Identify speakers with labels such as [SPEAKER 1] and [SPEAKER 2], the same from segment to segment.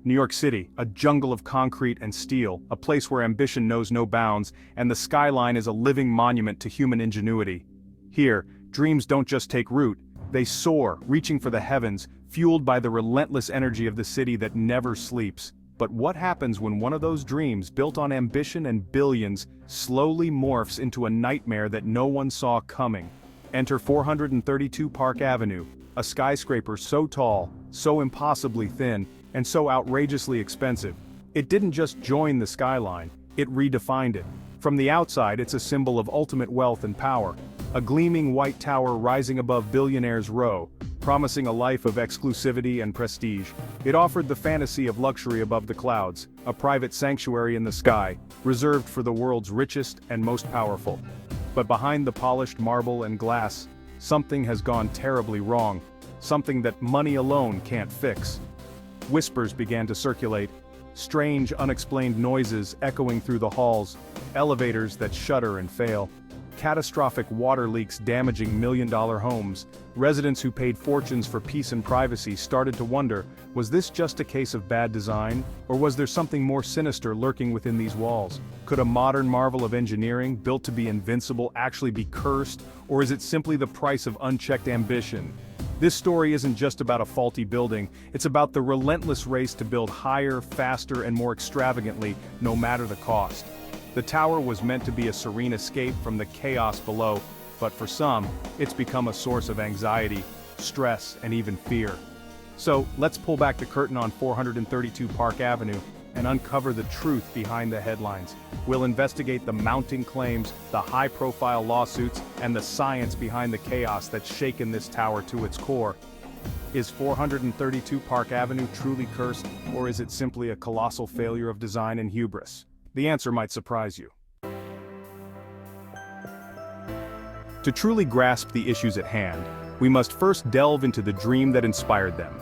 [SPEAKER 1] New York City, a jungle of concrete and steel, a place where ambition knows no bounds, and the skyline is a living monument to human ingenuity. Here, dreams don't just take root, they soar, reaching for the heavens, fueled by the relentless energy of the city that never sleeps. But what happens when one of those dreams, built on ambition and billions, slowly morphs into a nightmare that no one saw coming? Enter 432 Park Avenue, a skyscraper so tall, so impossibly thin, and so outrageously expensive. It didn't just join the skyline, it redefined it. From the outside, it's a symbol of ultimate wealth and power. A gleaming white tower rising above Billionaires' Row, promising a life of exclusivity and prestige. It offered the fantasy of luxury above the clouds, a private sanctuary in the sky, reserved for the world's richest and most powerful. But behind the polished marble and glass, something has gone terribly wrong, something that money alone can't fix. Whispers began to circulate, strange unexplained noises echoing through the halls, elevators that shudder and fail, catastrophic water leaks damaging million-dollar homes. Residents who paid fortunes for peace and privacy started to wonder, was this just a case of bad design, or was there something more sinister lurking within these walls? Could a modern marvel of engineering, built to be invincible, actually be cursed, or is it simply the price of unchecked ambition? This story isn't just about a faulty building, it's about the relentless race to build higher, faster, and more extravagantly, no matter the cost. The tower was meant to be a serene escape from the chaos below, but for some, it's become a source of anxiety, stress, and even fear. So, let's pull back the curtain on 432 Park Avenue and uncover the truth behind the headlines. We'll investigate the mounting claims, the high-profile lawsuits, and the science behind the chaos that's shaken this tower to its core. Is 432 Park Avenue truly cursed, or is it simply a colossal failure of design and hubris? The answer might surprise you. To truly grasp the issues at hand, we must first delve into the dream that inspired them.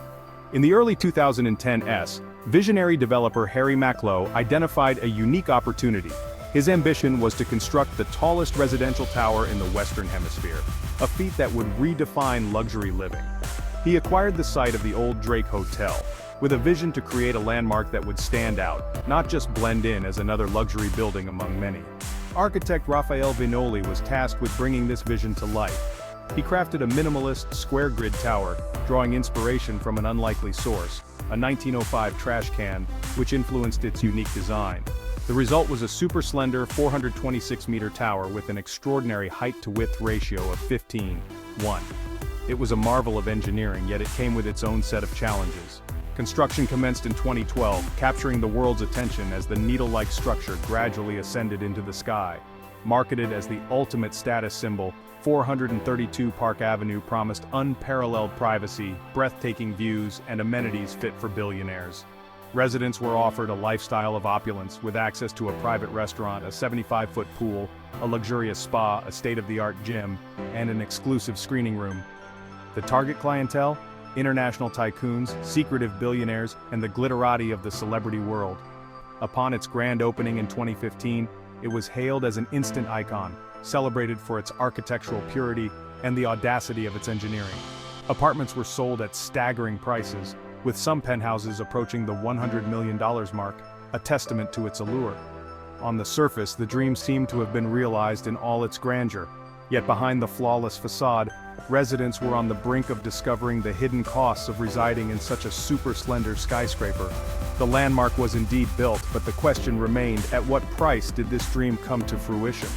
[SPEAKER 1] In the early 2010s, visionary developer Harry Macklowe identified a unique opportunity. His ambition was to construct the tallest residential tower in the Western Hemisphere, a feat that would redefine luxury living. He acquired the site of the old Drake Hotel, with a vision to create a landmark that would stand out, not just blend in as another luxury building among many. Architect Raphael Vignoli was tasked with bringing this vision to life. He crafted a minimalist, square-grid tower, drawing inspiration from an unlikely source, a 1905 trash can, which influenced its unique design. The result was a super-slender 426-meter tower with an extraordinary height-to-width ratio of 15:1. It was a marvel of engineering, yet it came with its own set of challenges. Construction commenced in 2012, capturing the world's attention as the needle-like structure gradually ascended into the sky. Marketed as the ultimate status symbol, 432 Park Avenue promised unparalleled privacy, breathtaking views, and amenities fit for billionaires. Residents were offered a lifestyle of opulence with access to a private restaurant, a 75-foot pool, a luxurious spa, a state-of-the-art gym, and an exclusive screening room. The target clientele? International tycoons, secretive billionaires, and the glitterati of the celebrity world. Upon its grand opening in 2015, it was hailed as an instant icon, celebrated for its architectural purity and the audacity of its engineering. Apartments were sold at staggering prices, with some penthouses approaching the $100 million mark, a testament to its allure. On the surface, the dream seemed to have been realized in all its grandeur, yet behind the flawless facade, residents were on the brink of discovering the hidden costs of residing in such a super-slender skyscraper. The landmark was indeed built, but the question remained, at what price did this dream come to fruition?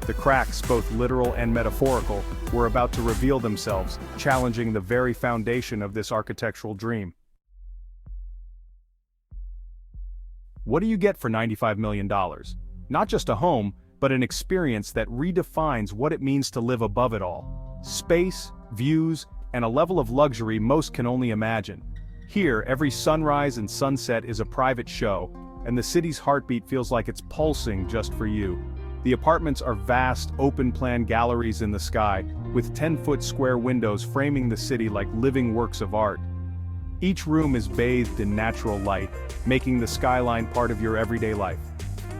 [SPEAKER 1] The cracks, both literal and metaphorical, were about to reveal themselves, challenging the very foundation of this architectural dream. What do you get for $95 million? Not just a home, but an experience that redefines what it means to live above it all. Space, views, and a level of luxury most can only imagine. Here, every sunrise and sunset is a private show, and the city's heartbeat feels like it's pulsing just for you. The apartments are vast, open-plan galleries in the sky, with 10-foot square windows framing the city like living works of art. Each room is bathed in natural light, making the skyline part of your everyday life.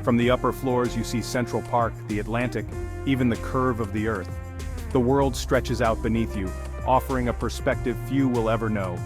[SPEAKER 1] From the upper floors you see Central Park, the Atlantic, even the curve of the earth. The world stretches out beneath you, offering a perspective few will ever know.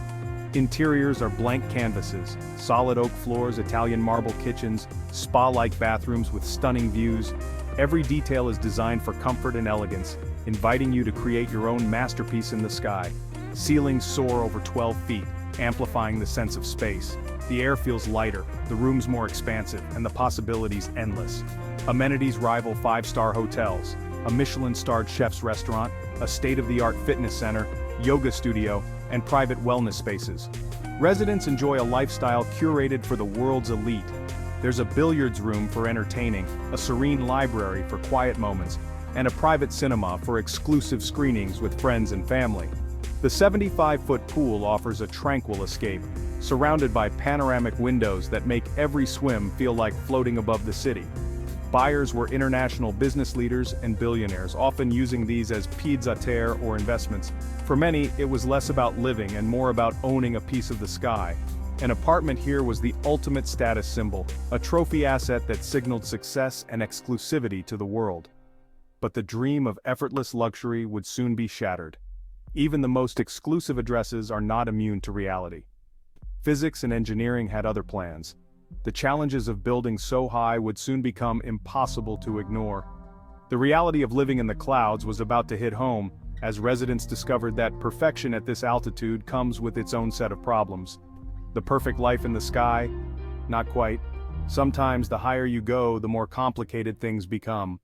[SPEAKER 1] Interiors are blank canvases, solid oak floors, Italian marble kitchens, spa-like bathrooms with stunning views. Every detail is designed for comfort and elegance, inviting you to create your own masterpiece in the sky. Ceilings soar over 12 feet, amplifying the sense of space. The air feels lighter, the rooms more expansive, and the possibilities endless. Amenities rival five-star hotels, a Michelin-starred chef's restaurant, a state-of-the-art fitness center, yoga studio, and private wellness spaces. Residents enjoy a lifestyle curated for the world's elite. There's a billiards room for entertaining, a serene library for quiet moments, and a private cinema for exclusive screenings with friends and family. The 75-foot pool offers a tranquil escape, surrounded by panoramic windows that make every swim feel like floating above the city. Buyers were international business leaders and billionaires, often using these as pieds-à-terre or investments. For many, it was less about living and more about owning a piece of the sky. An apartment here was the ultimate status symbol, a trophy asset that signaled success and exclusivity to the world. But the dream of effortless luxury would soon be shattered. Even the most exclusive addresses are not immune to reality. Physics and engineering had other plans. The challenges of building so high would soon become impossible to ignore. The reality of living in the clouds was about to hit home, as residents discovered that perfection at this altitude comes with its own set of problems. The perfect life in the sky? Not quite. Sometimes the higher you go, the more complicated things become.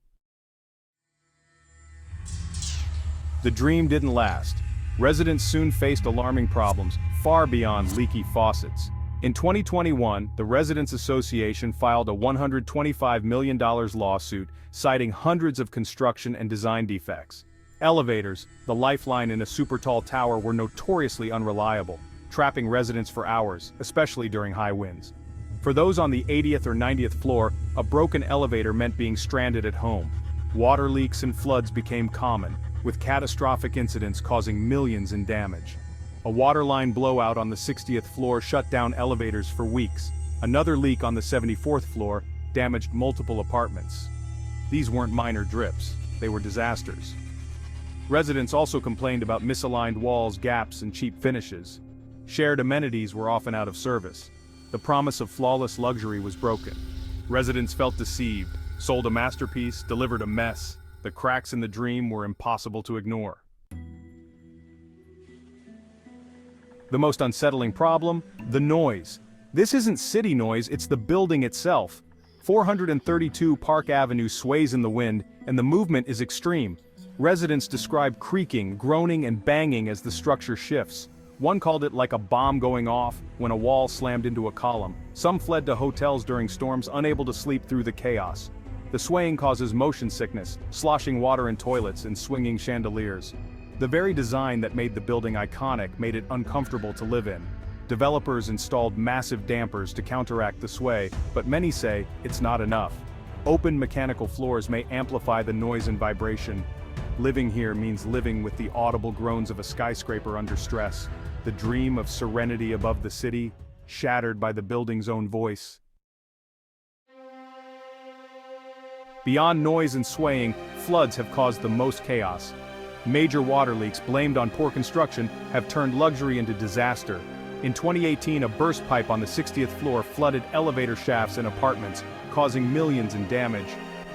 [SPEAKER 1] The dream didn't last. Residents soon faced alarming problems, far beyond leaky faucets. In 2021, the Residents Association filed a $125 million lawsuit, citing hundreds of construction and design defects. Elevators, the lifeline in a super-tall tower, were notoriously unreliable, trapping residents for hours, especially during high winds. For those on the 80th or 90th floor, a broken elevator meant being stranded at home. Water leaks and floods became common, with catastrophic incidents causing millions in damage. A waterline blowout on the 60th floor shut down elevators for weeks. Another leak on the 74th floor damaged multiple apartments. These weren't minor drips, they were disasters. Residents also complained about misaligned walls, gaps, and cheap finishes. Shared amenities were often out of service. The promise of flawless luxury was broken. Residents felt deceived, sold a masterpiece, delivered a mess. The cracks in the dream were impossible to ignore. The most unsettling problem? The noise. This isn't city noise, it's the building itself. 432 Park Avenue sways in the wind, and the movement is extreme. Residents describe creaking, groaning, and banging as the structure shifts. One called it like a bomb going off when a wall slammed into a column. Some fled to hotels during storms, unable to sleep through the chaos. The swaying causes motion sickness, sloshing water in toilets and swinging chandeliers. The very design that made the building iconic made it uncomfortable to live in. Developers installed massive dampers to counteract the sway, but many say it's not enough. Open mechanical floors may amplify the noise and vibration. Living here means living with the audible groans of a skyscraper under stress. The dream of serenity above the city, shattered by the building's own voice. Beyond noise and swaying, floods have caused the most chaos. Major water leaks blamed on poor construction have turned luxury into disaster. In 2018, a burst pipe on the 60th floor flooded elevator shafts and apartments, causing millions in damage.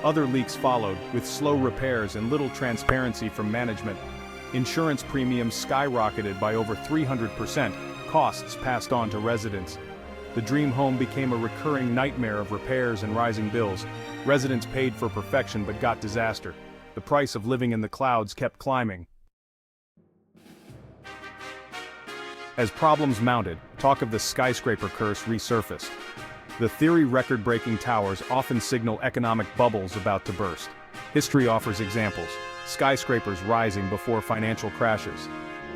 [SPEAKER 1] Other leaks followed, with slow repairs and little transparency from management. Insurance premiums skyrocketed by over 300%, costs passed on to residents. The dream home became a recurring nightmare of repairs and rising bills. Residents paid for perfection but got disaster. The price of living in the clouds kept climbing. As problems mounted, talk of the skyscraper curse resurfaced. The theory record-breaking towers often signal economic bubbles about to burst. History offers examples, skyscrapers rising before financial crashes.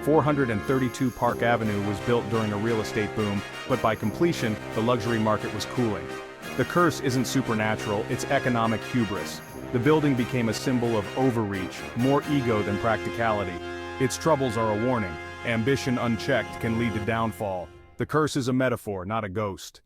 [SPEAKER 1] 432 Park Avenue was built during a real estate boom, but by completion, the luxury market was cooling. The curse isn't supernatural, it's economic hubris. The building became a symbol of overreach, more ego than practicality. Its troubles are a warning. Ambition unchecked can lead to downfall. The curse is a metaphor, not a ghost.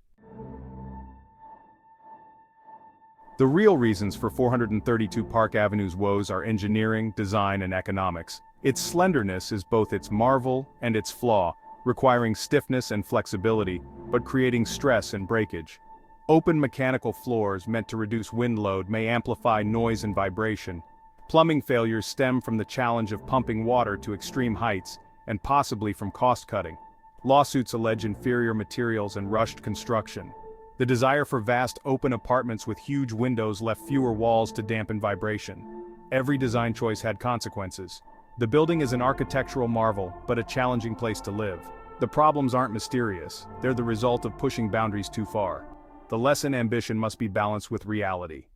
[SPEAKER 1] The real reasons for 432 Park Avenue's woes are engineering, design, and economics. Its slenderness is both its marvel and its flaw. requiring stiffness and flexibility, but creating stress and breakage. Open mechanical floors meant to reduce wind load may amplify noise and vibration. Plumbing failures stem from the challenge of pumping water to extreme heights, and possibly from cost-cutting. Lawsuits allege inferior materials and rushed construction. The desire for vast open apartments with huge windows left fewer walls to dampen vibration. Every design choice had consequences. The building is an architectural marvel, but a challenging place to live. The problems aren't mysterious, they're the result of pushing boundaries too far. The lesson: ambition must be balanced with reality.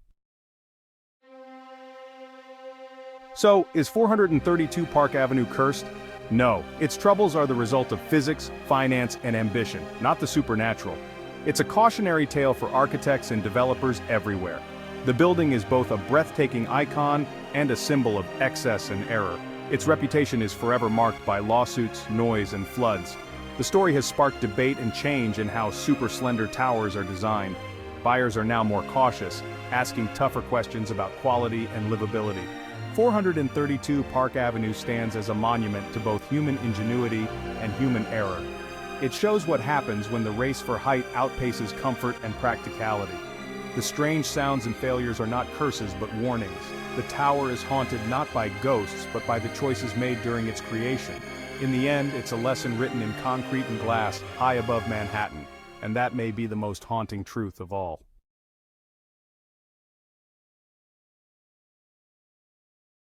[SPEAKER 1] So, is 432 Park Avenue cursed? No, its troubles are the result of physics, finance, and ambition, not the supernatural. It's a cautionary tale for architects and developers everywhere. The building is both a breathtaking icon and a symbol of excess and error. Its reputation is forever marked by lawsuits, noise, and floods. The story has sparked debate and change in how super-slender towers are designed. Buyers are now more cautious, asking tougher questions about quality and livability. 432 Park Avenue stands as a monument to both human ingenuity and human error. It shows what happens when the race for height outpaces comfort and practicality. The strange sounds and failures are not curses but warnings. The tower is haunted not by ghosts but by the choices made during its creation. In the end, it's a lesson written in concrete and glass, high above Manhattan, and that may be the most haunting truth of all.